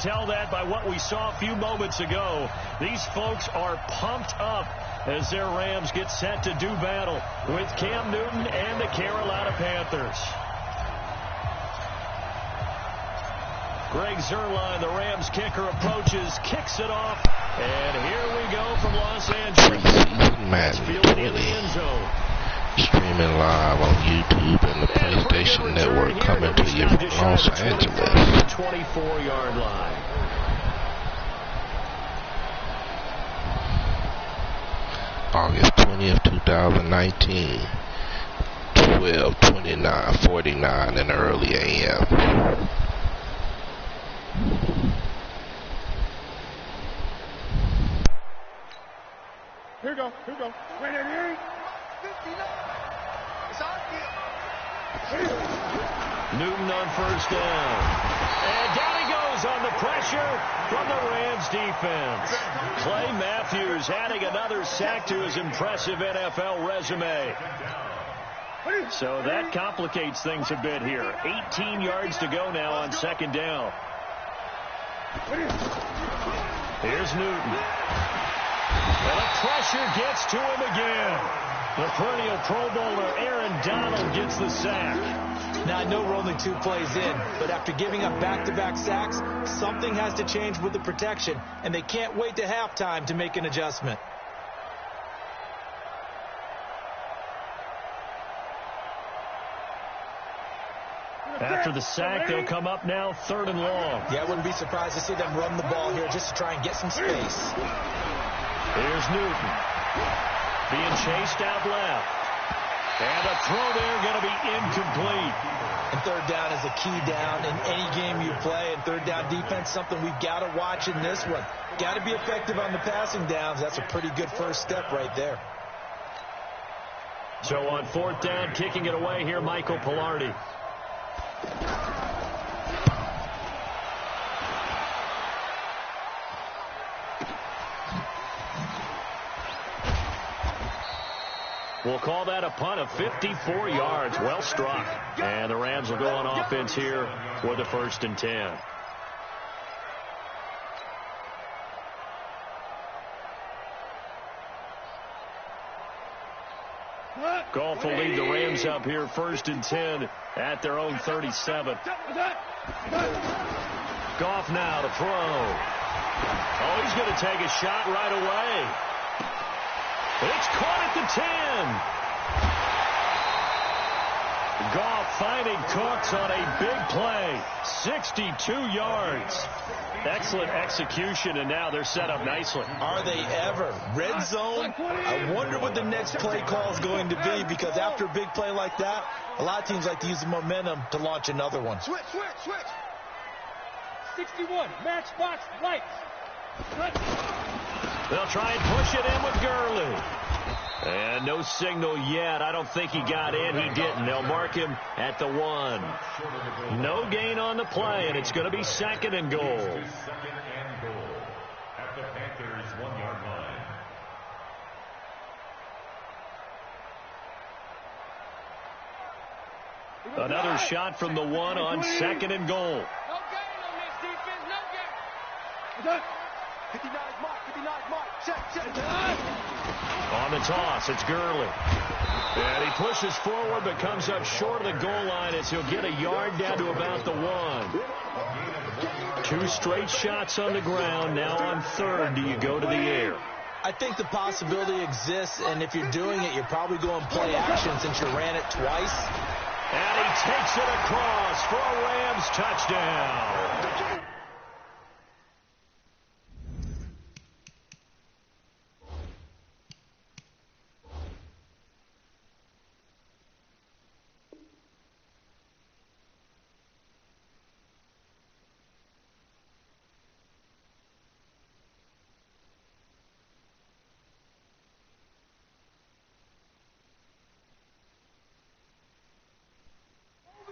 Tell that by what we saw a few moments ago. These folks are pumped up as their Rams get set to do battle with Cam Newton and the Carolina Panthers. Greg Zuerlein, the Rams kicker, approaches, kicks it off, and here we go from Los Angeles. Preseason Madden20. Streaming live on YouTube and the PlayStation Network, coming to you from Los Angeles. 24-yard line. August 20th, 2019. 12:29:49 in the early a.m. Here we go. Wait in here. 59. It's on field. Newton on first down. And down he goes on the pressure from the Rams defense. Clay Matthews adding another sack to his impressive NFL resume. So that complicates things a bit here. 18 yards to go now on second down. Here's Newton. And the pressure gets to him again. The perennial Pro Bowler Aaron Donald gets the sack. Now, I know we're only 2 plays in, but after giving up back-to-back sacks, something has to change with the protection, and they can't wait to halftime to make an adjustment. After the sack, they'll come up now 3rd and long. Yeah, I wouldn't be surprised to see them run the ball here just to try and get some space. Here's Newton. Being chased out left. And a throw there going to be incomplete. And 3rd down is a key down in any game you play. And 3rd down defense, something we've got to watch in this one. Got to be effective on the passing downs. That's a pretty good first step right there. So on 4th down, kicking it away here, Michael Pilardi. We'll call that a punt of 54 yards. Well struck. And the Rams will go on offense here for the 1st and 10. Goff will lead the Rams up here 1st and 10 at their own 37. Goff now to throw. Oh, he's going to take a shot right away. It's caught at the 10. Goff finding Cooks on a big play. 62 yards. Excellent execution, and now they're set up nicely. Are they ever? Red zone? I wonder what the next play call is going to be, because after a big play like that, a lot of teams like to use the momentum to launch another one. Switch. 61, matchbox lights. They'll try and push it in with Gurley. And no signal yet. I don't think he got in. He didn't. They'll mark him at the 1. No gain on the play, and it's going to be 2nd and goal. At the Panthers' 1-yard line. Another shot from the 1 on 2nd and goal. No gain on this defense. No gain. 59 mark. Check. On the toss, it's Gurley. And he pushes forward but comes up short of the goal line as he'll get a yard down to about the 1. 2 straight shots on the ground. Now on 3rd, do you go to the air? I think the possibility exists, and if you're doing it, you're probably going play action since you ran it twice. And he takes it across for a Rams touchdown.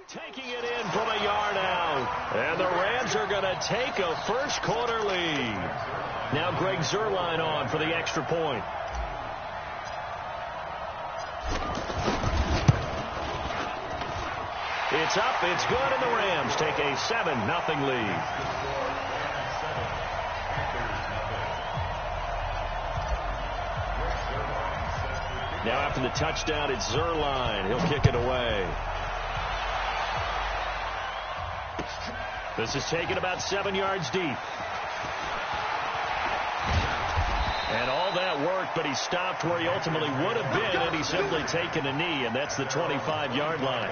Taking it in from a yard out. And the Rams are going to take a first quarter lead. Now Greg Zuerlein on for the extra point. It's up, it's good, and the Rams take a 7-0 lead. Now after the touchdown, it's Zerline. He'll kick it away. This is taken about 7 yards deep. And all that work, but he stopped where he ultimately would have been, and he's simply taken a knee, and that's the 25-yard line.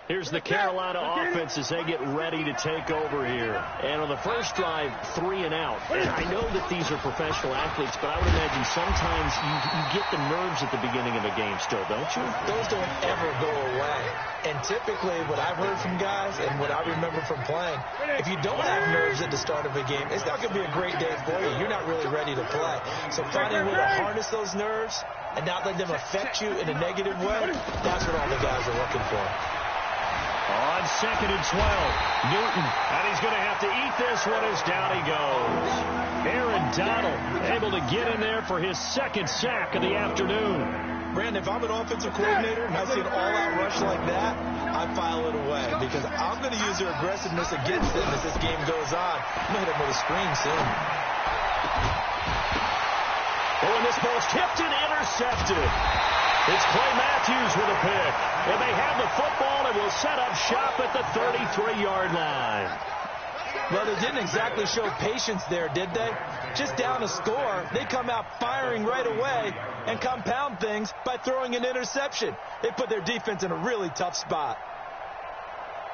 Here's the Carolina offense as they get ready to take over here. And on the first drive, 3 and out. And I know that these are professional athletes, but I would imagine sometimes you get the nerves at the beginning of a game still, don't you? Those don't ever go away. And typically what I've heard from guys and what I remember from playing, if you don't have nerves at the start of a game, it's not going to be a great day for you. You're not really ready to play. So finding a way to harness those nerves and not let them affect you in a negative way, that's what all the guys are looking for. On 2nd and 12, Newton, and he's going to have to eat this one as down he goes. Aaron Donald able to get in there for his 2nd sack of the afternoon. Brandon, if I'm an offensive coordinator and I see an all-out rush like that, I file it away because I'm going to use their aggressiveness against them as this game goes on. I'm going to hit them with a screen soon. Oh, and this ball's tipped and intercepted. It's Clay Matthews with a pick. And they have the football and will set up shop at the 33-yard line. Well, they didn't exactly show patience there, did they? Just down a score, they come out firing right away and compound things by throwing an interception. They put their defense in a really tough spot.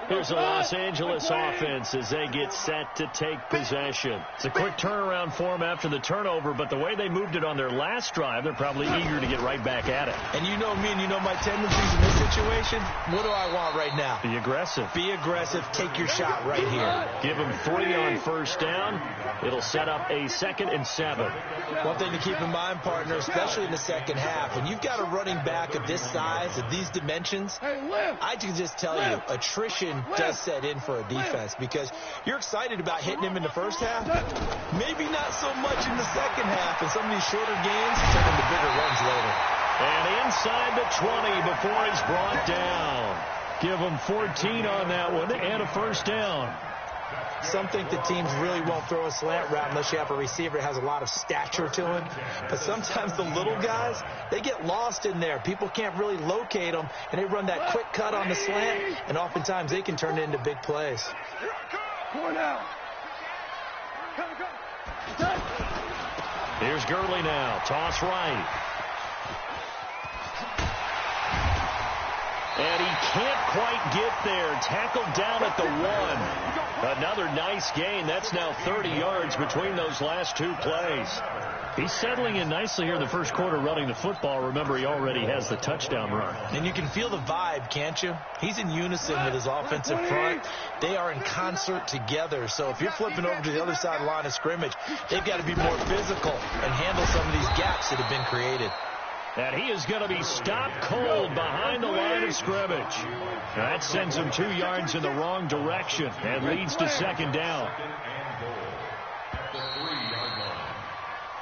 Here's the Los Angeles offense as they get set to take possession. It's a quick turnaround for them after the turnover, but the way they moved it on their last drive, they're probably eager to get right back at it. And you know me and you know my tendencies in this situation. What do I want right now? Be aggressive. Be aggressive. Take your shot right here. Give them 3 on first down. It'll set up a 2nd and 7. One thing to keep in mind, partner, especially in the second half, when you've got a running back of this size, of these dimensions, I can just tell you, attrition does set in for a defense because you're excited about hitting him in the first half. Maybe not so much in the second half. And some of these shorter games turn into bigger runs later. And inside the 20 before he's brought down. Give him 14 on that one and a first down. Some think the teams really won't throw a slant route unless you have a receiver that has a lot of stature to him. But sometimes the little guys, they get lost in there. People can't really locate them, and they run that quick cut on the slant, and oftentimes they can turn it into big plays. Here's Gurley now. Toss right. And he can't quite get there. Tackled down at the 1. Another nice gain. That's now 30 yards between those last 2 plays. He's settling in nicely here in the first quarter running the football. Remember, he already has the touchdown run. And you can feel the vibe, can't you? He's in unison with his offensive front. They are in concert together. So if you're flipping over to the other side of the line of scrimmage, they've got to be more physical and handle some of these gaps that have been created. And he is going to be stopped cold behind the line of scrimmage. That sends him 2 yards in the wrong direction and leads to 2nd down.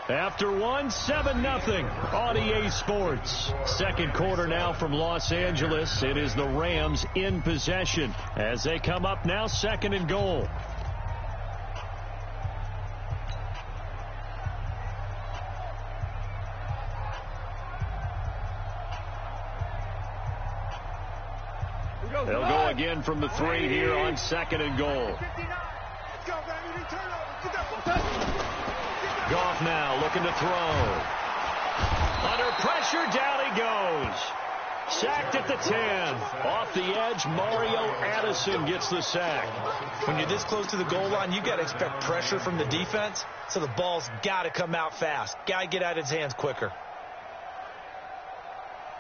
After 1, 7-0 on EA Sports. Second quarter now from Los Angeles. It is the Rams in possession as they come up now 2nd and goal. They'll go again from the 3 here on 2nd and goal. Goff now looking to throw. Under pressure, down he goes. Sacked at the 10. Off the edge, Mario Addison gets the sack. When you're this close to the goal line, you've got to expect pressure from the defense, so the ball's got to come out fast. Got to get out of his hands quicker.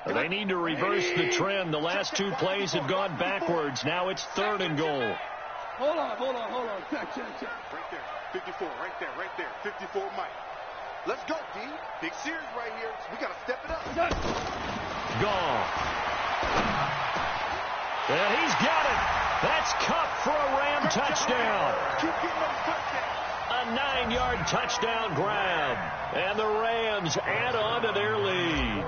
They need to reverse the trend. The last 2 plays have gone backwards. Now it's 3rd and goal. Hold on. Check. Right there. 54, right there. 54, Mike. Let's go, D. Big series right here. We got to step it up. Gone. And he's got it. That's Cup for a Ram touchdown. Keep getting those touchdowns. A 9-yard touchdown grab. And the Rams add on to their lead.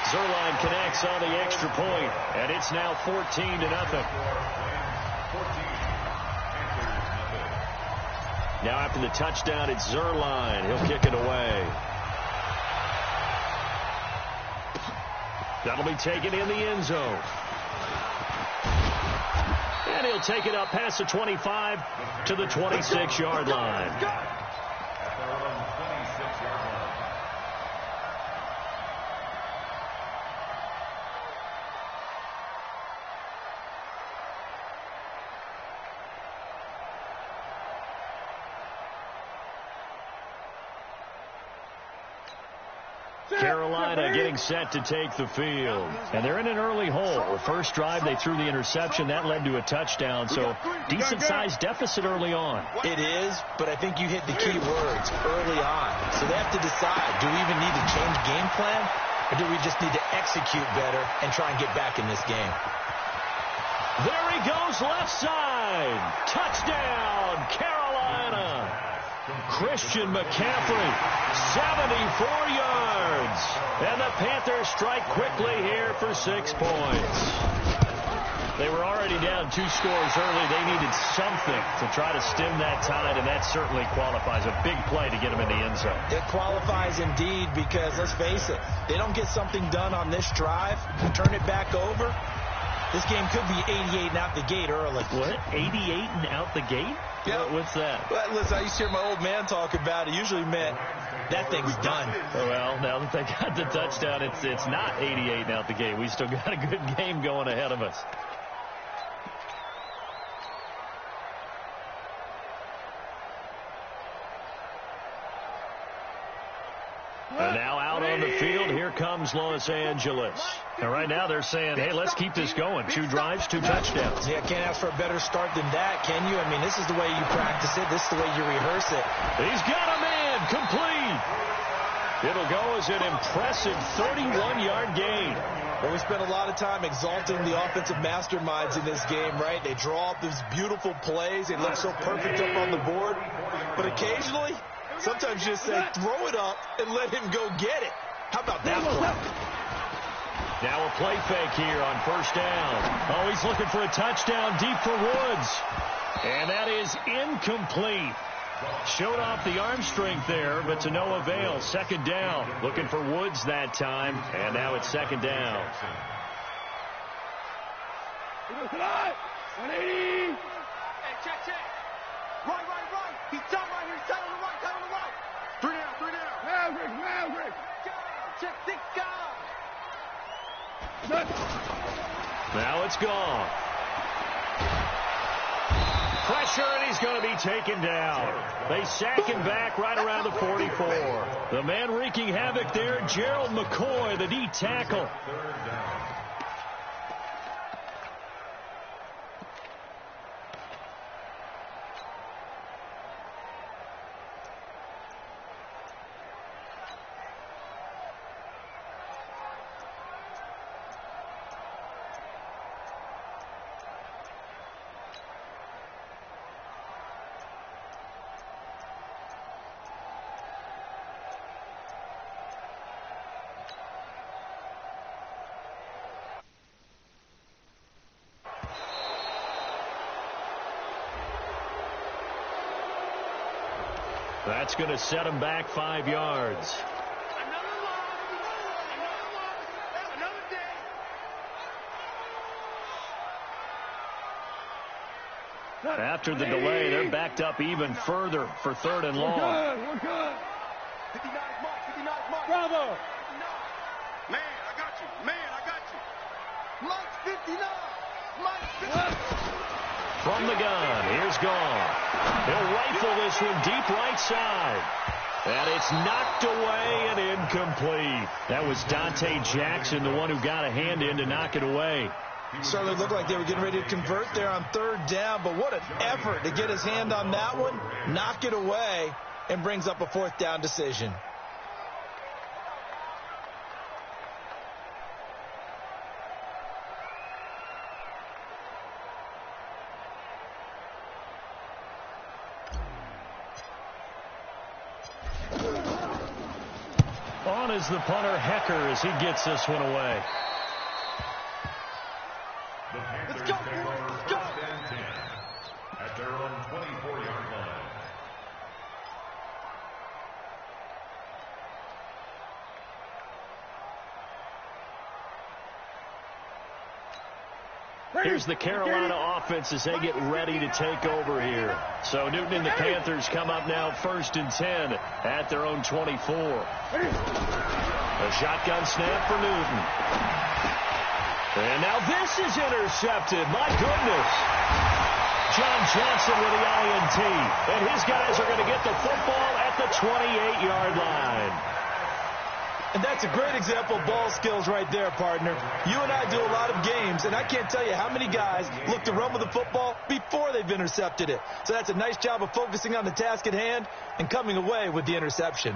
Zerline connects on the extra point, and it's now 14-0. Now after the touchdown, it's Zerline. He'll kick it away. That'll be taken in the end zone. And he'll take it up past the 25 to the 26-yard line. Carolina getting set to take the field. And they're in an early hole. The first drive, they threw the interception. That led to a touchdown. So decent-sized deficit early on. It is, but I think you hit the key words early on. So they have to decide, do we even need to change game plan? Or do we just need to execute better and try and get back in this game? There he goes, left side. Touchdown, Carolina. Christian McCaffrey, 74 yards. And the Panthers strike quickly here for 6 points. They were already down 2 scores early. They needed something to try to stem that tide, and that certainly qualifies. A big play to get them in the end zone. It qualifies indeed because, let's face it, they don't get something done on this drive, turn it back over. This game could be 88 and out the gate early. What? 88 and out the gate? Yeah. What's that? Well, listen, I used to hear my old man talk about it. Usually meant that thing's done. Well, now that they got the touchdown, it's not 88 and out the gate. We still got a good game going ahead of us. And now out on the field, here comes Los Angeles. And right now they're saying, hey, let's keep this going. 2 drives, 2 touchdowns. Yeah, can't ask for a better start than that, can you? I mean, this is the way you practice it. This is the way you rehearse it. He's got a man, complete. It'll go as an impressive 31-yard gain. Well, we spent a lot of time exalting the offensive masterminds in this game, right? They draw up these beautiful plays. They look so perfect up on the board. But occasionally, sometimes you just say, throw it up and let him go get it. How about that play? Now a play fake here on first down. Oh, he's looking for a touchdown deep for Woods. And that is incomplete. Showed off the arm strength there, but to no avail. Second down. Looking for Woods that time. And now it's second down. 180. Hey, check. Right. He's tight right here. Tight on the right. 3 down. Maverick. Check 6 guys. Now it's gone. Pressure, and he's going to be taken down. They sack him back right around the 44. The man wreaking havoc there, Gerald McCoy, the D tackle. That's going to set him back 5 yards. Another day. After the delay, they're backed up even further for 3rd and long. We're good. 59 Mike. Bravo. 59. Man, I got you. Mike's 59. Mike's 59. From the gun, here's Gone. He'll rifle this one deep right side. And it's knocked away and incomplete. That was Dante Jackson, the one who got a hand in to knock it away. Certainly looked like they were getting ready to convert there on 3rd down, but what an effort to get his hand on that one, knock it away, and brings up a 4th down decision. is the punter, Hecker, as he gets this one away. The Panthers take over first and 10 at their own 24-yard line. Here's the Carolina offense as they get ready to take over here. So Newton and the Panthers come up now first and 10 at their own 24. A shotgun snap for Newton. And now this is intercepted. My goodness. John Johnson with the INT. And his guys are going to get the football at the 28-yard line. And that's a great example of ball skills right there, partner. You and I do a lot of games, and I can't tell you how many guys look to run with the football before they've intercepted it. So that's a nice job of focusing on the task at hand and coming away with the interception.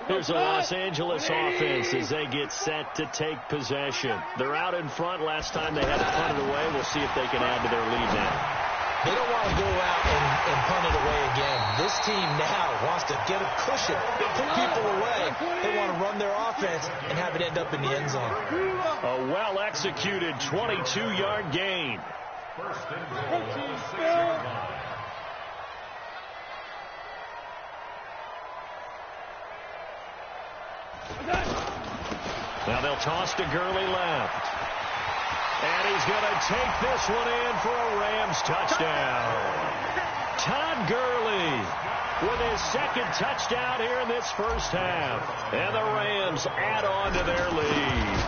Here's the Los Angeles offense as they get set to take possession. They're out in front. Last time they had it punted away. We'll see if they can add to their lead now. They don't want to go out and punt it away again. This team now wants to get a cushion, put people away. They want to run their offense and have it end up in the end zone. A well-executed 22-yard gain. First and goal at the 6-yard line. Now they'll toss to Gurley left. And he's going to take this one in for a Rams touchdown. Todd Gurley with his second touchdown here in this first half. And the Rams add on to their lead.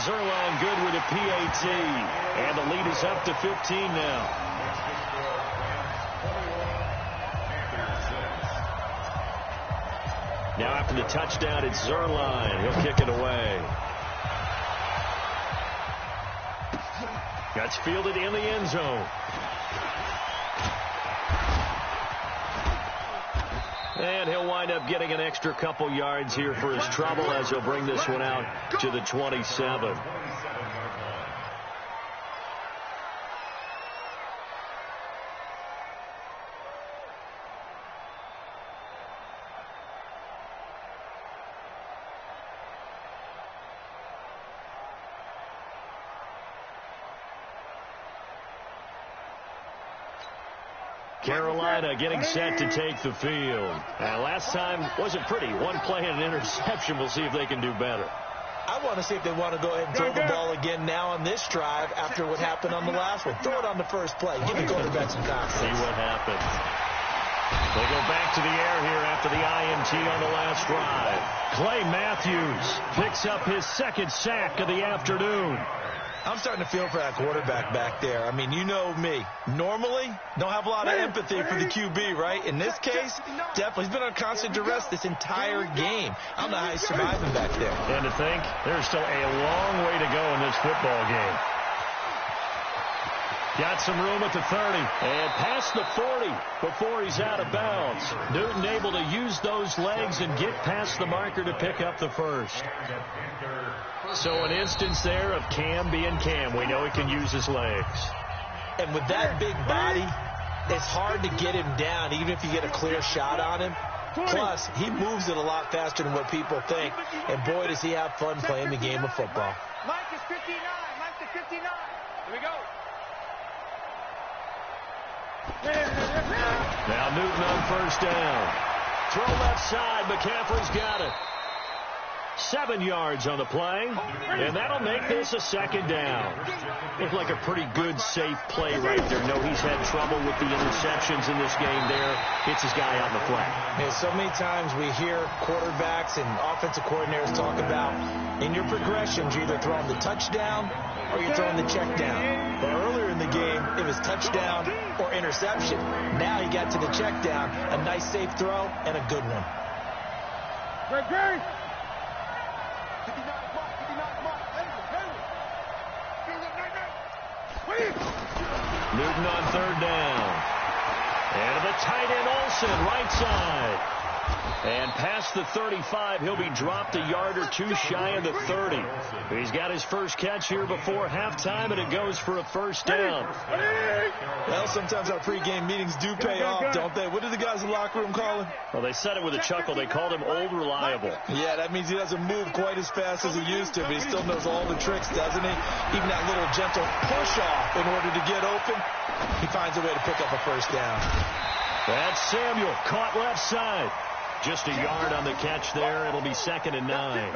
Zerline good with a PAT. And the lead is up to 15 now. Now after the touchdown, it's Zerline. He'll kick it away. That's fielded in the end zone. And he'll wind up getting an extra couple yards here for his trouble as he'll bring this one out to the 27. Carolina getting set to take the field. Last time wasn't pretty. One play and an interception. We'll see if they can do better. I want to see if they want to go ahead and throw the ball again now on this drive after what happened on the last one. Throw it on the first play. Give the quarterback some confidence. See what happens. They go back to the air here after the INT on the last drive. Clay Matthews picks up his second sack of the afternoon. I'm starting to feel for that quarterback back there. I mean, you know me. Normally, don't have a lot of empathy for the QB, right? In this case, definitely. He's been on constant duress this entire game. I don't know how he's surviving back there. And to think, there's still a long way to go in this football game. Got some room at the 30 and past the 40 before he's out of bounds. Newton able to use those legs and get past the marker to pick up the first. So an instance there of Cam being Cam. We know he can use his legs. And with that big body, it's hard to get him down even if you get a clear shot on him. Plus, he moves it a lot faster than what people think. And boy, does he have fun playing the game of football. Mike is 59. Mike is 59. Here we go. Now Newton on first down. Throw left side. McCaffrey's got it. 7 yards on the play, and that'll make this a second down. Looked like a pretty good, safe play right there. No, he's had trouble with the interceptions in this game there. Hits his guy out in the flat. And so many times we hear quarterbacks and offensive coordinators talk about in your progressions, you're either throwing the touchdown or you're throwing the check down. But earlier in the game, it was touchdown or interception. Now he got to the check down, a nice safe throw, and a good one. Great. Newton on third down. And the tight end Olsen, right side. And past the 35, he'll be dropped a yard or two shy of the 30. He's got his first catch here before halftime, and it goes for a first down. Well, sometimes our pregame meetings do pay off, don't they? What did the guys in the locker room call him? Well, they said it with a chuckle. They called him Old Reliable. Yeah, that means he doesn't move quite as fast as he used to, but he still knows all the tricks, doesn't he? Even that little gentle push-off in order to get open, he finds a way to pick up a first down. That's Samuel, caught left side. Just a yard on the catch there. It'll be 2nd and 9.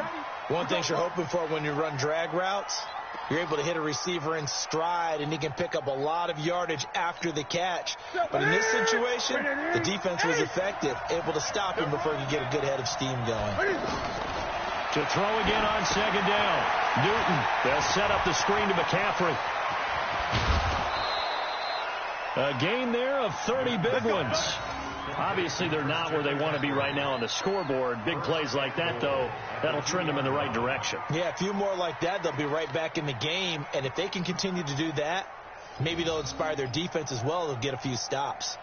One thing you're hoping for when you run drag routes, you're able to hit a receiver in stride, and he can pick up a lot of yardage after the catch. But in this situation, the defense was effective, able to stop him before he could get a good head of steam going. To throw again on 2nd down. Newton, they'll set up the screen to McCaffrey. A gain there of 30 big ones. Obviously, they're not where they want to be right now on the scoreboard. Big plays like that, though, that'll trend them in the right direction. Yeah, a few more like that, they'll be right back in the game. And if they can continue to do that, maybe they'll inspire their defense as well. They'll get a few stops.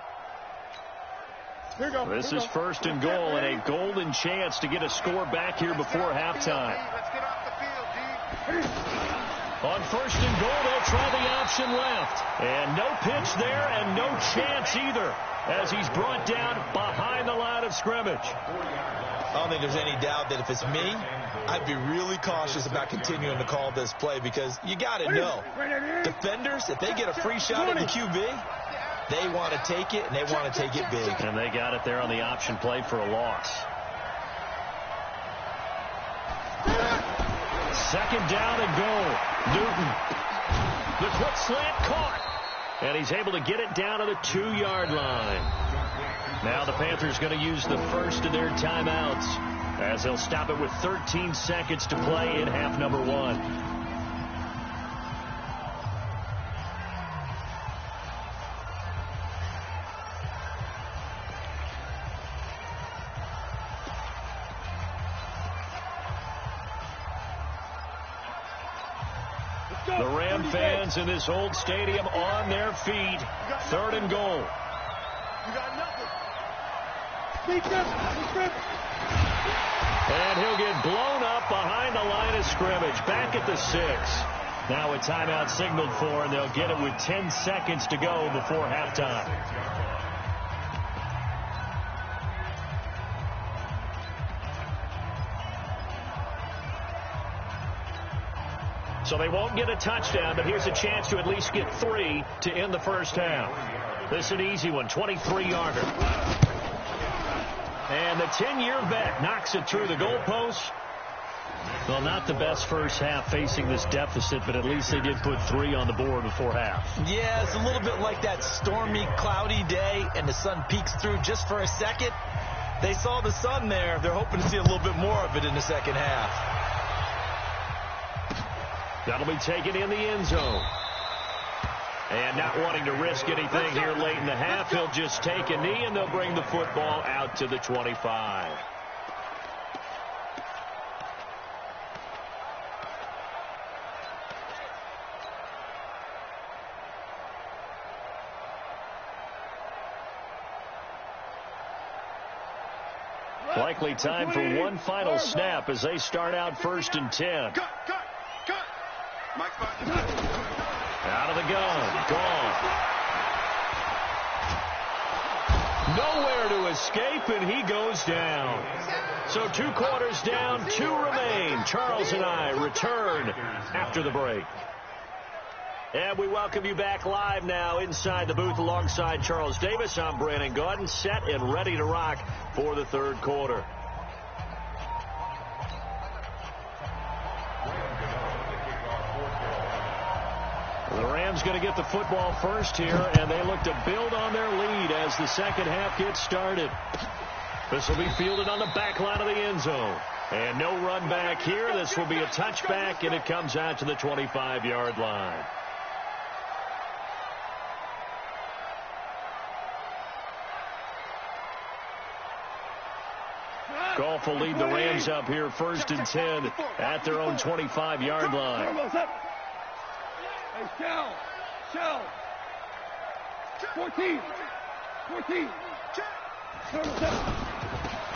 This is 1st and goal, and a golden chance to get a score back here before halftime. On 1st and goal, they'll try the option left. And no pitch there, and no chance either, as he's brought down behind the line of scrimmage. I don't think there's any doubt that if it's me, I'd be really cautious about continuing to call this play, because you got to know, defenders, if they get a free shot at the QB, they want to take it, and they want to take it big. And they got it there on the option play for a loss. 2nd down and goal. Newton. The quick slant caught. And he's able to get it down to the 2-yard line. Now the Panthers going to use the first of their timeouts, as they'll stop it with 13 seconds to play in half number 1. The Ram fans in this old stadium on their feet. 3rd and goal. You got nothing. And he'll get blown up behind the line of scrimmage. Back at the 6. Now a timeout signaled for, and they'll get it with 10 seconds to go before halftime. So they won't get a touchdown, but here's a chance to at least get 3 to end the first half. This is an easy one, 23-yarder. And the 10-year vet knocks it through the goalpost. Well, not the best first half facing this deficit, but at least they did put 3 on the board before half. Yeah, it's a little bit like that stormy, cloudy day, and the sun peeks through just for a second. They saw the sun there. They're hoping to see a little bit more of it in the second half. That'll be taken in the end zone. And not wanting to risk anything here late in the half, he'll just take a knee, and they'll bring the football out to the 25. Likely time for one final snap as they start out 1st and 10. Cut. Mike spot. Out of the gun. Gone. Nowhere to escape, and he goes down. So 2 quarters down, 2 remain. Charles and I return after the break. And we welcome you back live now inside the booth alongside Charles Davis. I'm Brandon Gaudin, set and ready to rock for the 3rd quarter. The Rams going to get the football first here, and they look to build on their lead as the second half gets started. This will be fielded on the back line of the end zone. And no run back here. This will be a touchback, and it comes out to the 25-yard line. Goff will lead the Rams up here 1st and 10 at their own 25-yard line. Hey, Shell. 14.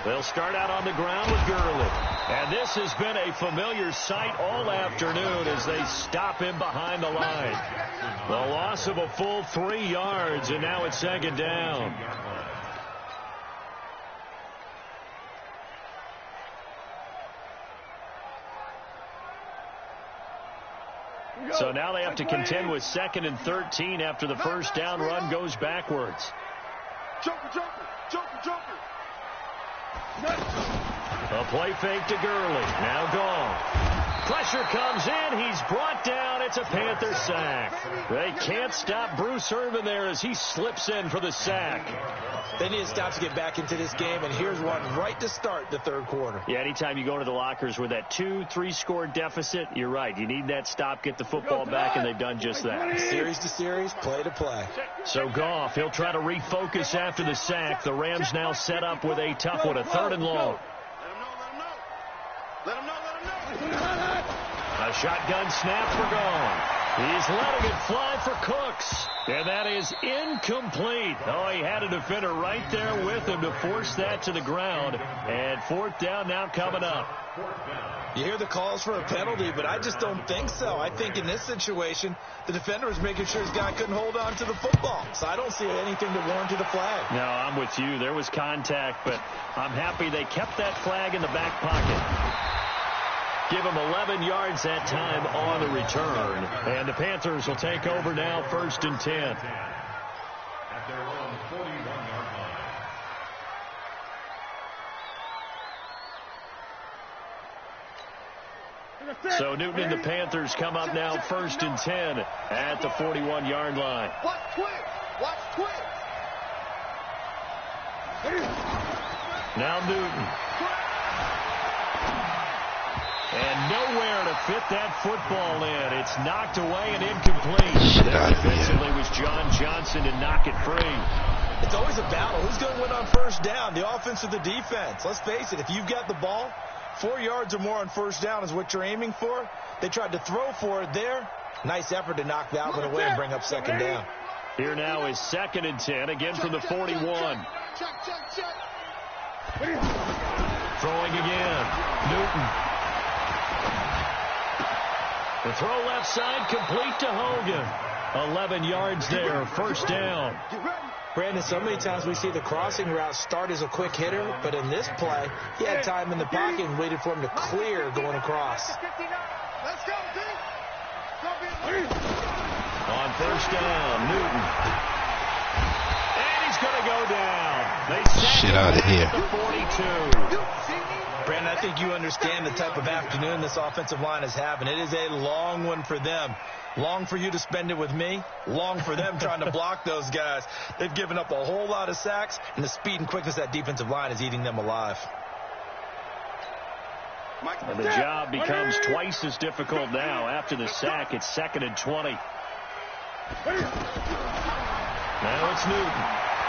They'll start out on the ground with Gurley. And this has been a familiar sight all afternoon as they stop him behind the line. The loss of a full 3 yards, and now it's second down. So now they have to contend with 2nd and 13 after the first down run goes backwards. Joker. A play fake to Gurley. Now gone. Pressure comes in. He's brought down. It's a Panther sack. They can't stop Bruce Irvin there as he slips in for the sack. They need to stop to get back into this game, and here's one right to start the third quarter. Yeah, anytime you go to the lockers with that 2-3 score deficit, you're right. You need that stop, get the football back, and they've done just that. Series to series, play to play. So Goff, he'll try to refocus after the sack. The Rams now set up with a tough one, a 3rd and long. Let him know. A shotgun snap for Goff. He's letting it fly for Cooks. And that is incomplete. Oh, he had a defender right there with him to force that to the ground. And 4th down now coming up. You hear the calls for a penalty, but I just don't think so. I think in this situation, the defender was making sure his guy couldn't hold on to the football. So I don't see anything that warranted a flag. No, I'm with you. There was contact, but I'm happy they kept that flag in the back pocket. Give him 11 yards that time on the return. And the Panthers will take over now, 1st and 10. At their own 41-yard line. So Newton and the Panthers come up now 1st and 10 at the 41-yard line. Watch twins. Now Newton. And nowhere to fit that football in. It's knocked away and incomplete. There defensively was John Johnson to knock it free. It's always a battle. Who's going to win on 1st down, the offense or the defense? Let's face it, if you've got the ball, 4 yards or more on 1st down is what you're aiming for. They tried to throw for it there. Nice effort to knock that one away and bring up 2nd down. Here now is 2nd and 10, again from the 41. Throwing again. Newton. The throw left side complete to Hogan. 11 yards there, 1st down. Brandon, so many times we see the crossing route start as a quick hitter, but in this play, he had time in the pocket and waited for him to clear going across. Let's go, D. On 1st down, Newton. And he's going to go down. They Shit out of here. The 42. Brandon, I think you understand the type of afternoon this offensive line is having. It is a long one for them. Long for you to spend it with me. Long for them trying to block those guys. They've given up a whole lot of sacks, and the speed and quickness of that defensive line is eating them alive. And the job becomes twice as difficult now. After the sack, it's 2nd and 20. Now it's Newton.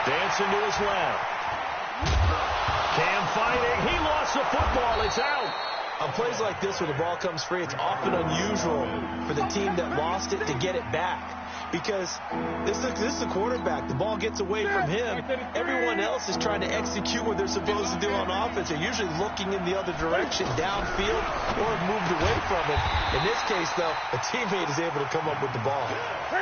Dancing to his left. Cam fighting. He lost the football. It's out. On plays like this where the ball comes free, it's often unusual for the team that lost it to get it back. Because this is the quarterback. The ball gets away from him. Everyone else is trying to execute what they're supposed to do on offense. They're usually looking in the other direction, downfield, or have moved away from it. In this case, though, a teammate is able to come up with the ball.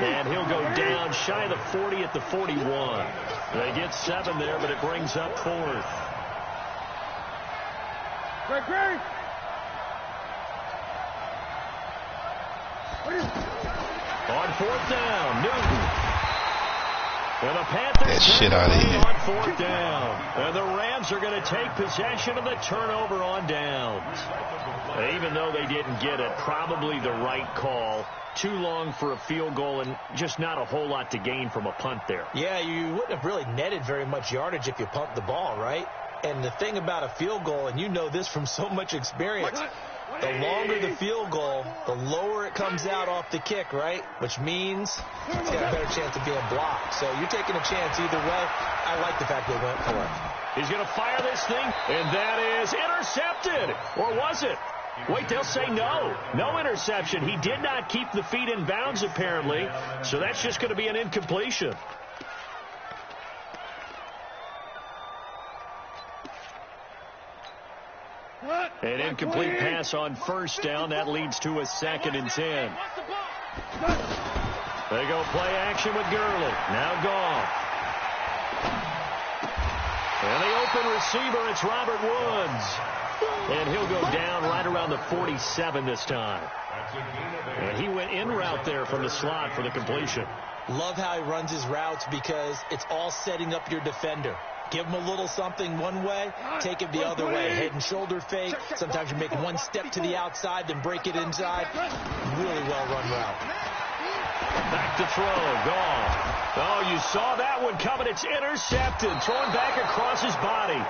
And he'll go down shy of the 40 at the 41. They get 7 there, but it brings up 4th. Great. On 4th down, Newton. And the Panthers That shit out of here. On 4th down. And the Rams are going to take possession of the turnover on downs. Even though they didn't get it, probably the right call. Too long for a field goal and just not a whole lot to gain from a punt there. Yeah, you wouldn't have really netted very much yardage if you pumped the ball, right? And the thing about a field goal, and you know this from so much experience, the longer the field goal, the lower it comes out off the kick, right? Which means it's got a better chance of being blocked. So you're taking a chance either way. I like the fact they went for it. He's going to fire this thing, and that is intercepted. Or was it? Wait, they'll say no. No interception. He did not keep the feet in bounds, apparently. So that's just going to be an An incomplete pass on first down. That leads to a 2nd and 10. They go play action with Gurley. Now Goff. And the open receiver, it's Robert Woods. And he'll go down right around the 47 this time. And he went in route there from the slot for the completion. Love how he runs his routes because it's all setting up your defender. Give him a little something one way, take it the other way. Head and shoulder fake. Sometimes you make one step to the outside, then break it inside. Really well-run route. Back to throw. Goff. Oh, you saw that one coming. It's intercepted. Thrown back across his body.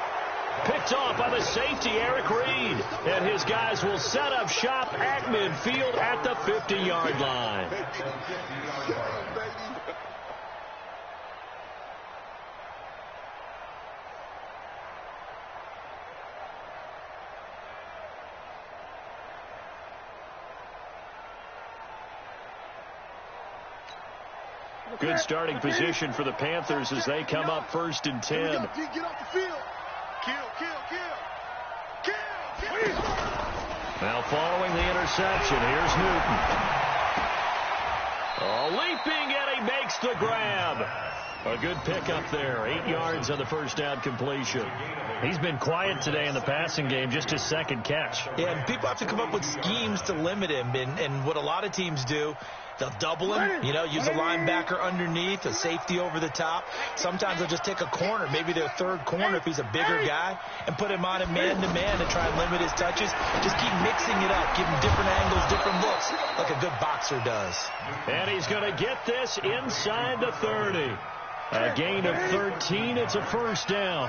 Picked off by the safety, Eric Reed. And his guys will set up shop at midfield at the 50-yard line. Good starting position for the Panthers as they come up 1st and 10. Get off the field. Kill. Now following the interception, here's Newton. Oh, leaping, and he makes the grab. A good pickup there. 8 yards on the first down completion. He's been quiet today in the passing game, just his 2nd catch. Yeah, and people have to come up with schemes to limit him. And what a lot of teams do, they'll double him, use a linebacker underneath, a safety over the top. Sometimes they'll just take a corner, maybe their 3rd corner if he's a bigger guy, and put him on a man-to-man and try and limit his touches. Just keep mixing it up, give him different angles, different looks, like a good boxer does. And he's going to get this inside the 30. A gain of 13. It's a first down.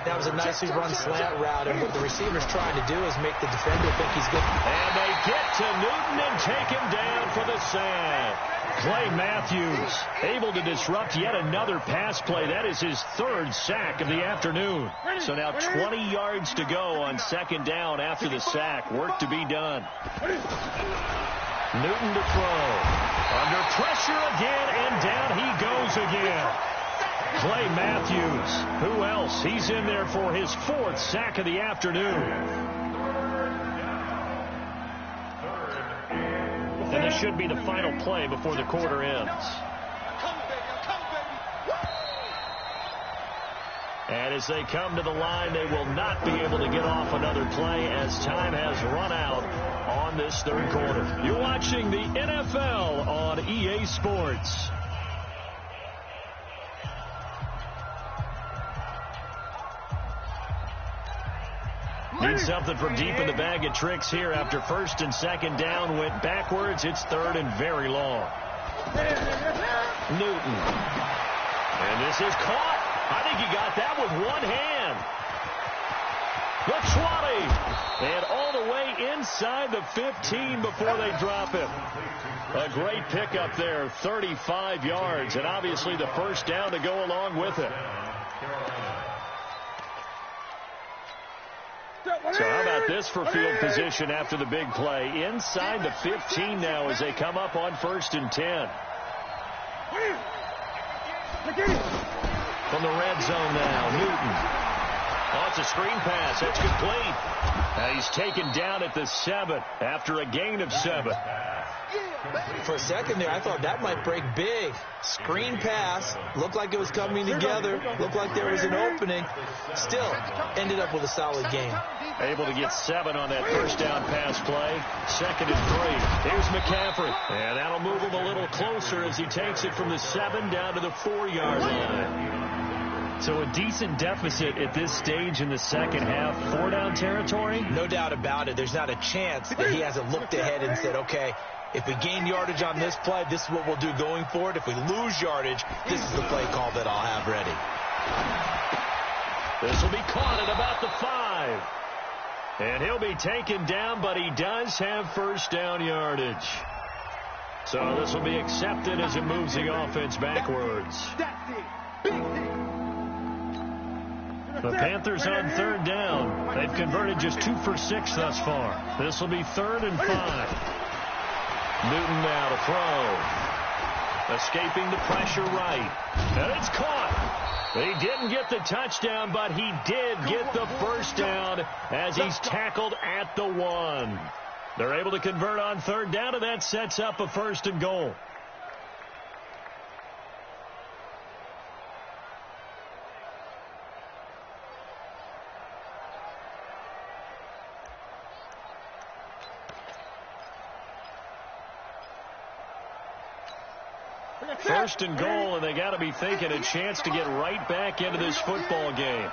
That was a nicely run slant route, and what the receiver's trying to do is make the defender think he's good. And they get to Newton and take him down for the sack. Clay Matthews able to disrupt yet another pass play. That is his 3rd sack of the afternoon. So now 20 yards to go on 2nd down after the sack. Work to be done. Newton to throw. Under pressure again, and down he goes again. Clay Matthews. Who else? He's in there for his 4th sack of the afternoon. And this should be the final play before the quarter ends. And as they come to the line, they will not be able to get off another play as time has run out on this 3rd quarter. You're watching the NFL on EA Sports. Need something from deep in the bag of tricks here after 1st and 2nd down. Went backwards. It's 3rd and very long. Newton. And this is caught. I think he got that with one hand. The 20. And all the way inside the 15 before they drop him. A great pickup there, 35 yards. And obviously the first down to go along with it. So how about this for field position after the big play? Inside the 15 now as they come up on 1st and 10. From the red zone now, Newton. Oh, it's a screen pass. That's complete. Now he's taken down at the 7 after a gain of 7. For a second there, I thought that might break big. Screen pass. Looked like it was coming together. Looked like there was an opening. Still, ended up with a solid game. Able to get 7 on that first down pass play. 2nd and 3. Here's McCaffrey. And that'll move him a little closer as he takes it from the 7 down to the 4-yard line. So a decent deficit at this stage in the second half. 4-down territory? No doubt about it. There's not a chance that he hasn't looked ahead and said, okay, if we gain yardage on this play, this is what we'll do going forward. If we lose yardage, this is the play call that I'll have ready. This will be caught at about the 5. And he'll be taken down, but he does have first down yardage. So this will be accepted as it moves the offense backwards. That's it. Big hit. The Panthers on 3rd down. They've converted just 2 for 6 thus far. This will be 3rd and 5. Newton now to throw. Escaping the pressure right. And it's caught. He didn't get the touchdown, but he did get the first down as he's tackled at the 1. They're able to convert on third down, and that sets up a 1st and goal. First and goal, and they got to be thinking a chance to get right back into this football game.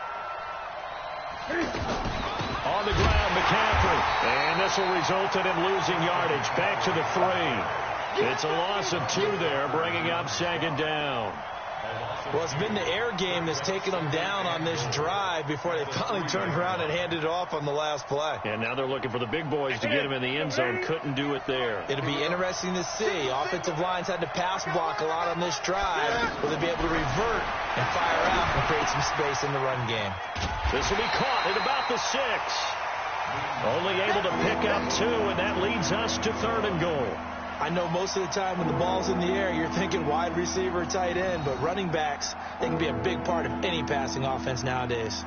On the ground, McCaffrey. And this will result in him losing yardage. Back to the 3. It's a loss of 2 there, bringing up 2nd down. Well, it's been the air game that's taken them down on this drive before they finally turned around and handed it off on the last play. And now they're looking for the big boys to get him in the end zone. Couldn't do it there. It'll be interesting to see. Offensive lines had to pass block a lot on this drive. Will they be able to revert and fire out and create some space in the run game? This will be caught at about the 6. Only able to pick up 2, and that leads us to 3rd and goal. I know most of the time when the ball's in the air, you're thinking wide receiver, tight end, but running backs, they can be a big part of any passing offense nowadays.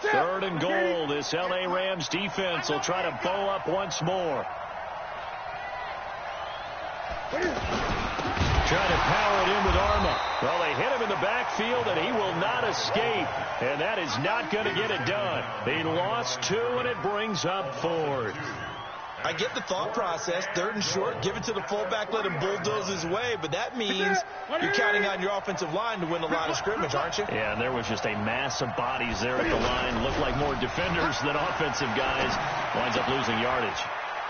Third and goal. This L.A. Rams defense will try to bow up once more. Trying to power it in with Arma. Well, they hit him in the backfield, and he will not escape. And that is not going to get it done. He lost 2, and it brings up 4. I get the thought process. 3rd and short, give it to the fullback, let him bulldoze his way. But that means you're counting on your offensive line to win a line of scrimmage, aren't you? Yeah, and there was just a mass of bodies there at the line. Looked like more defenders than offensive guys. Winds up losing yardage.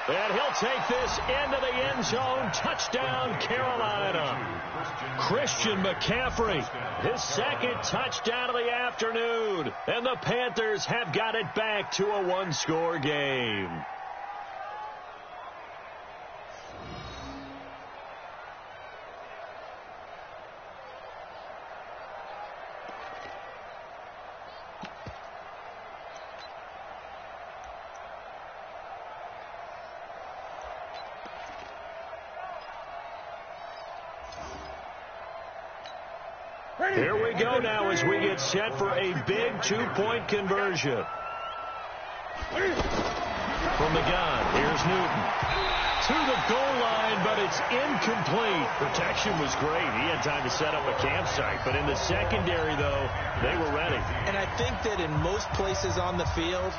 And he'll take this into the end zone. Touchdown, Carolina. Christian McCaffrey, his 2nd touchdown of the afternoon. And the Panthers have got it back to a 1-score game. Here we go now as we get set for a big 2-point conversion. From the gun, here's Newton. To the goal line, but it's incomplete. Protection was great. He had time to set up a campsite. But in the secondary, though, they were ready. And I think that in most places on the field,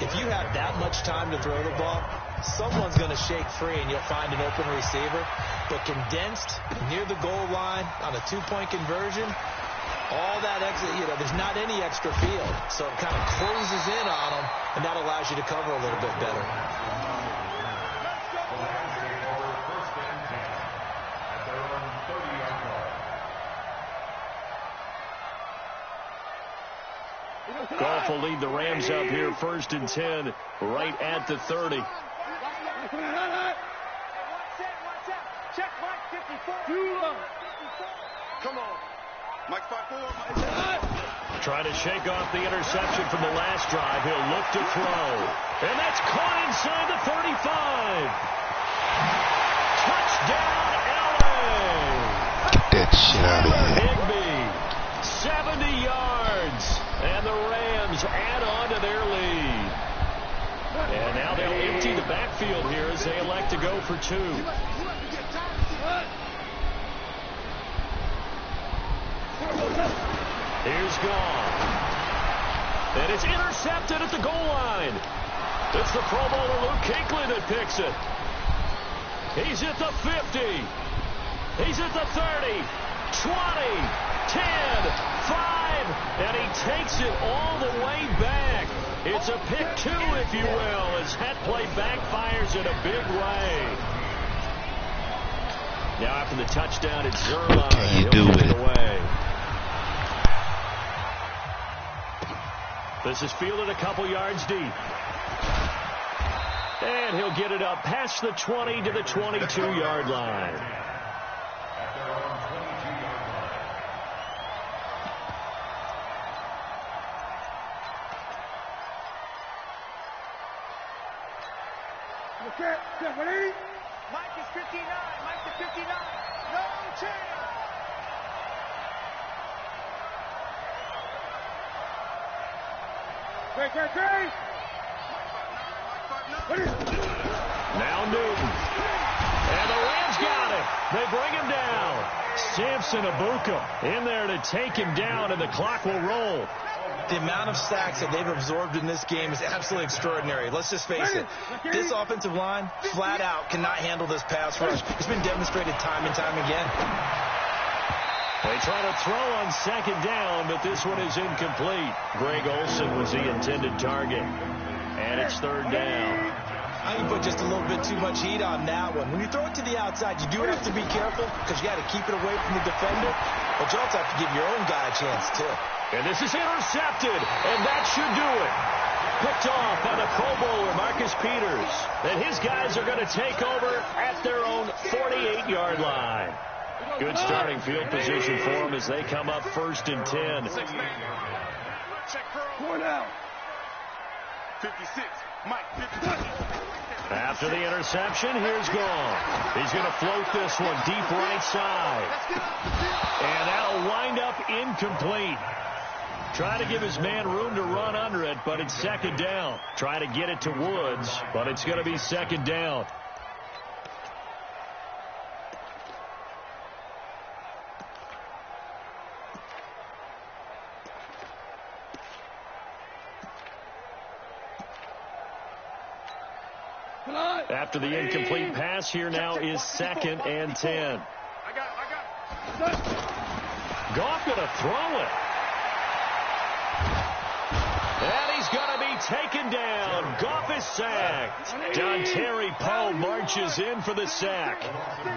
if you have that much time to throw the ball, someone's going to shake free and you'll find an open receiver. But condensed near the goal line on a 2-point conversion, all that extra, there's not any extra field. So it kind of closes in on them, and that allows you to cover a little bit better. Goff will lead the Rams up here 1st and 10 right at the 30. Come on. Mike 5-4. Trying to shake off the interception from the last drive. He'll look to throw. And that's caught inside the 35. Touchdown, L.A. Get that shit out of here. Higbee, 70 yards. And the Rams add on to their lead. And now they'll empty the backfield here as they elect to go for 2. Here's Goff. And it's intercepted at the goal line. It's the Pro Bowler Luke Kuechly that picks it. He's at the 50. He's at the 30, 20, 10, 5, and he takes it all the way back. It's a pick 2, if you will, as that play backfires in a big way. Now after the touchdown, it's Zerline. What can you do with it? Away. This is fielded a couple yards deep. And he'll get it up past the 20 to the 22-yard line. Okay, ready? Mike is 59. Mike is 59. No chance. Great. Now Newton. And the Rams got it. They bring him down. Samson Abuka in there to take him down, and the clock will roll. The amount of sacks that they've absorbed in this game is absolutely extraordinary. Let's just face it. This offensive line, flat out, cannot handle this pass rush. It's been demonstrated time and time again. They try to throw on second down, but this one is incomplete. Greg Olsen was the intended target. And it's third down. I think you put just a little bit too much heat on that one. When you throw it to the outside, you do have to be careful because you got to keep it away from the defender. But you also have to give your own guy a chance, too. And this is intercepted, and that should do it. Picked off by the Pro Bowler, Marcus Peters. And his guys are going to take over at their own 48-yard line. Good starting field position for them as they come up 1st and 10. Check for down. 56. Mike, 56. After the interception, here's Gone. He's going to float this one deep right side. And that'll wind up incomplete. Try to give his man room to run under it, but it's second down. Try to get it to Woods, but it's going to be second down. After the incomplete pass, here now is 2nd and 10. Goff going to throw it. And he's going to be taken down. Goff is sacked. Dontari Poe marches in for the sack.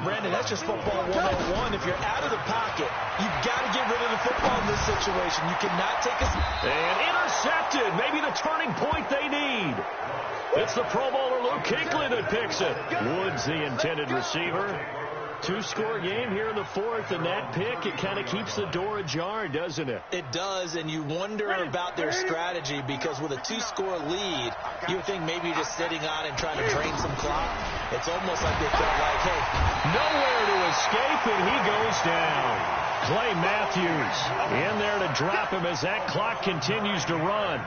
Brandon, that's just football 101. If you're out of the pocket, you've got to get rid of the football in this situation. You cannot take a... And intercepted. Maybe the turning point they need. It's the Pro Bowler Luke Kuechly that picks it. Woods, the intended receiver. 2-score game here in the 4th, and that pick, it kind of keeps the door ajar, doesn't it? It does, and you wonder about their strategy because with a 2-score lead, you would think maybe you're just sitting on and trying to drain some clock. It's almost like they felt like, hey, nowhere to escape, and he goes down. Clay Matthews in there to drop him as that clock continues to run.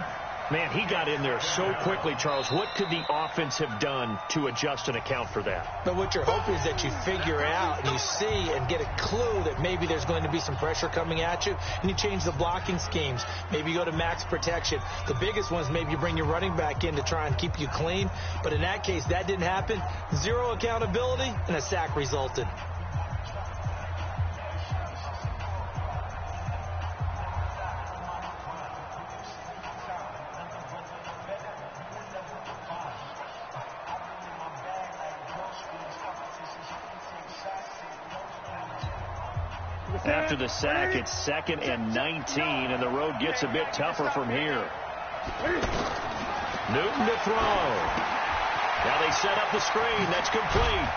Man, he got in there so quickly, Charles. What could the offense have done to adjust and account for that? But what you're hoping is that you figure out and you see and get a clue that maybe there's going to be some pressure coming at you, and you change the blocking schemes. Maybe you go to max protection. The biggest one is maybe you bring your running back in to try and keep you clean. But in that case, that didn't happen. Zero accountability, and a sack resulted. After the sack, it's 2nd and 19, and the road gets a bit tougher from here. Newton to throw. Now they set up the screen. That's complete.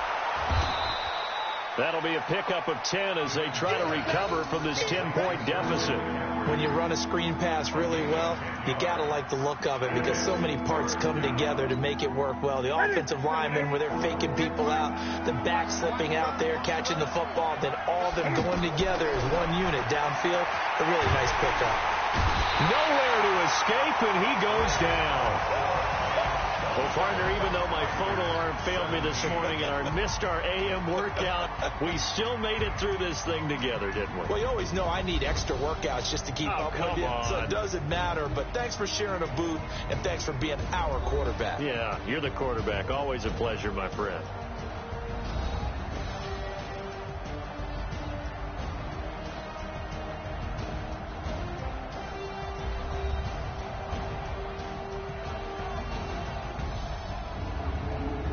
That'll be a pickup of 10 as they try to recover from this 10-point deficit. When you run a screen pass really well, you got to like the look of it because so many parts come together to make it work well. The offensive linemen, where they're faking people out, the back slipping out there, catching the football, then all of them going together as one unit downfield. A really nice pickup. Nowhere to escape, and he goes down. Well, partner, even though my phone alarm failed me this morning and I missed our AM workout, we still made it through this thing together, didn't we? Well, you always know I need extra workouts just to keep up with you, so it doesn't matter. But thanks for sharing a boot, and thanks for being our quarterback. Yeah, you're the quarterback. Always a pleasure, my friend.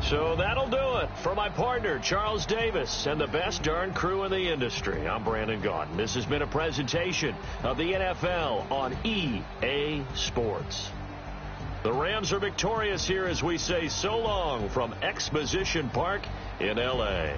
So that'll do it for my partner, Charles Davis, and the best darn crew in the industry. I'm Brandon Gaudin. This has been a presentation of the NFL on EA Sports. The Rams are victorious here as we say so long from Exposition Park in L.A.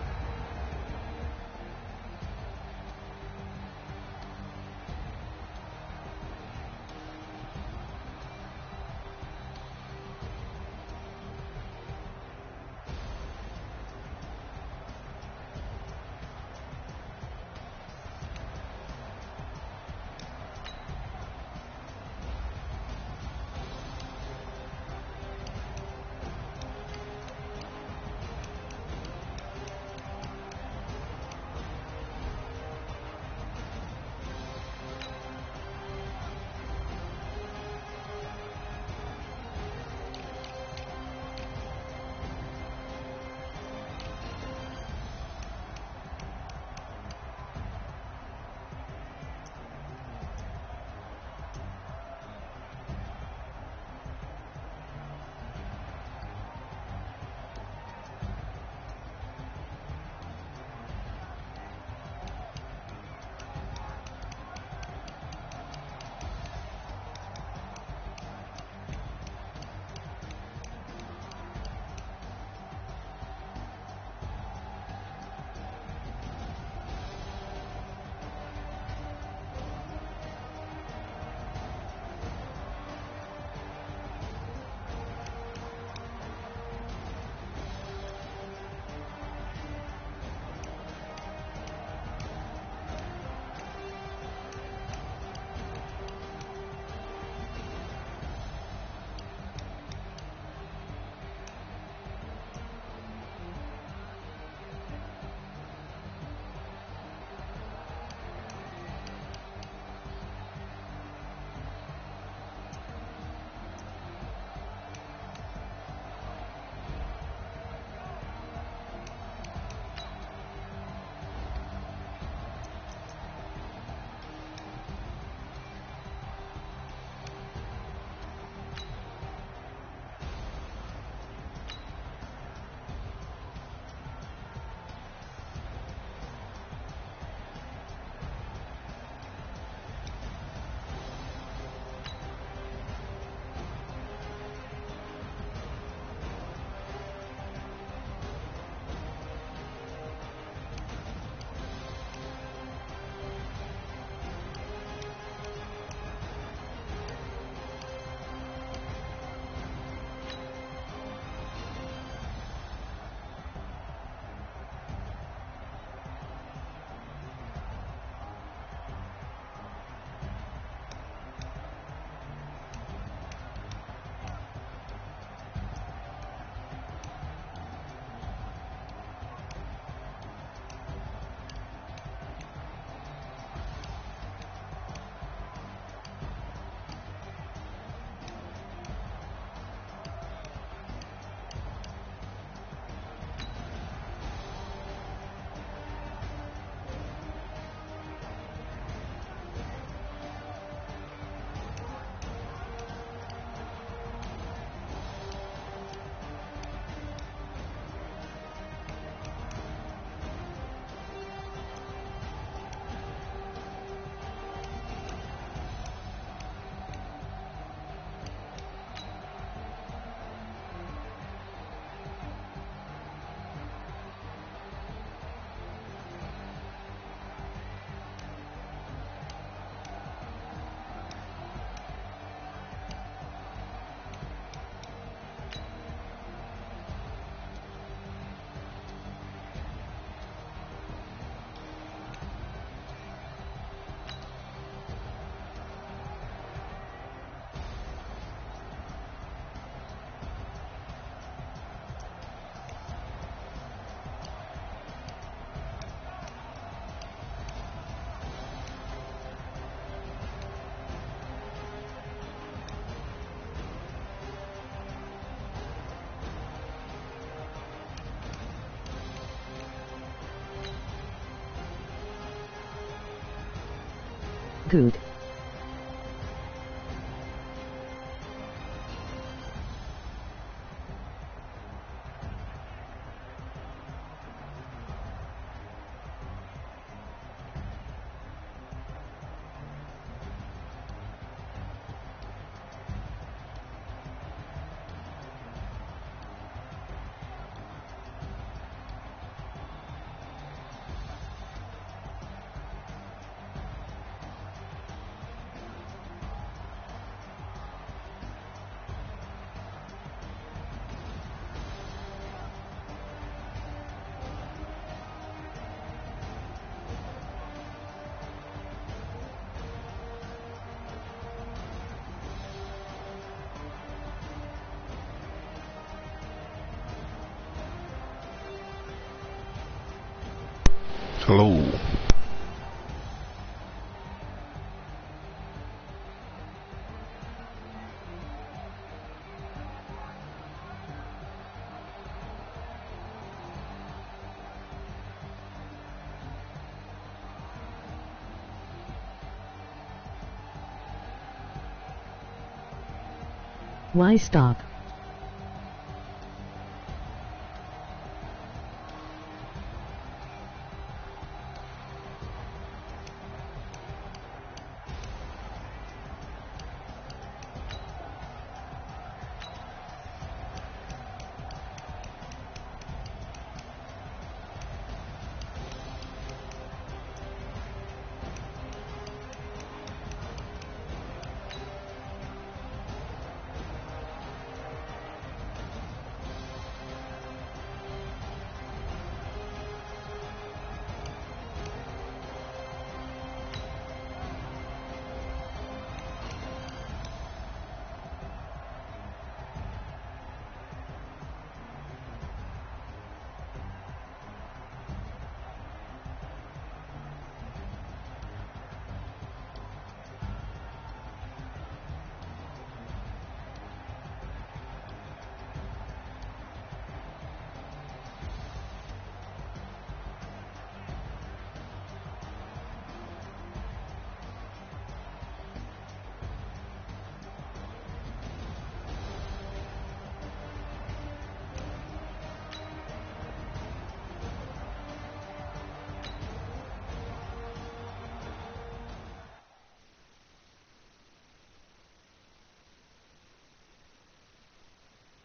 Good. Hello. Why stop?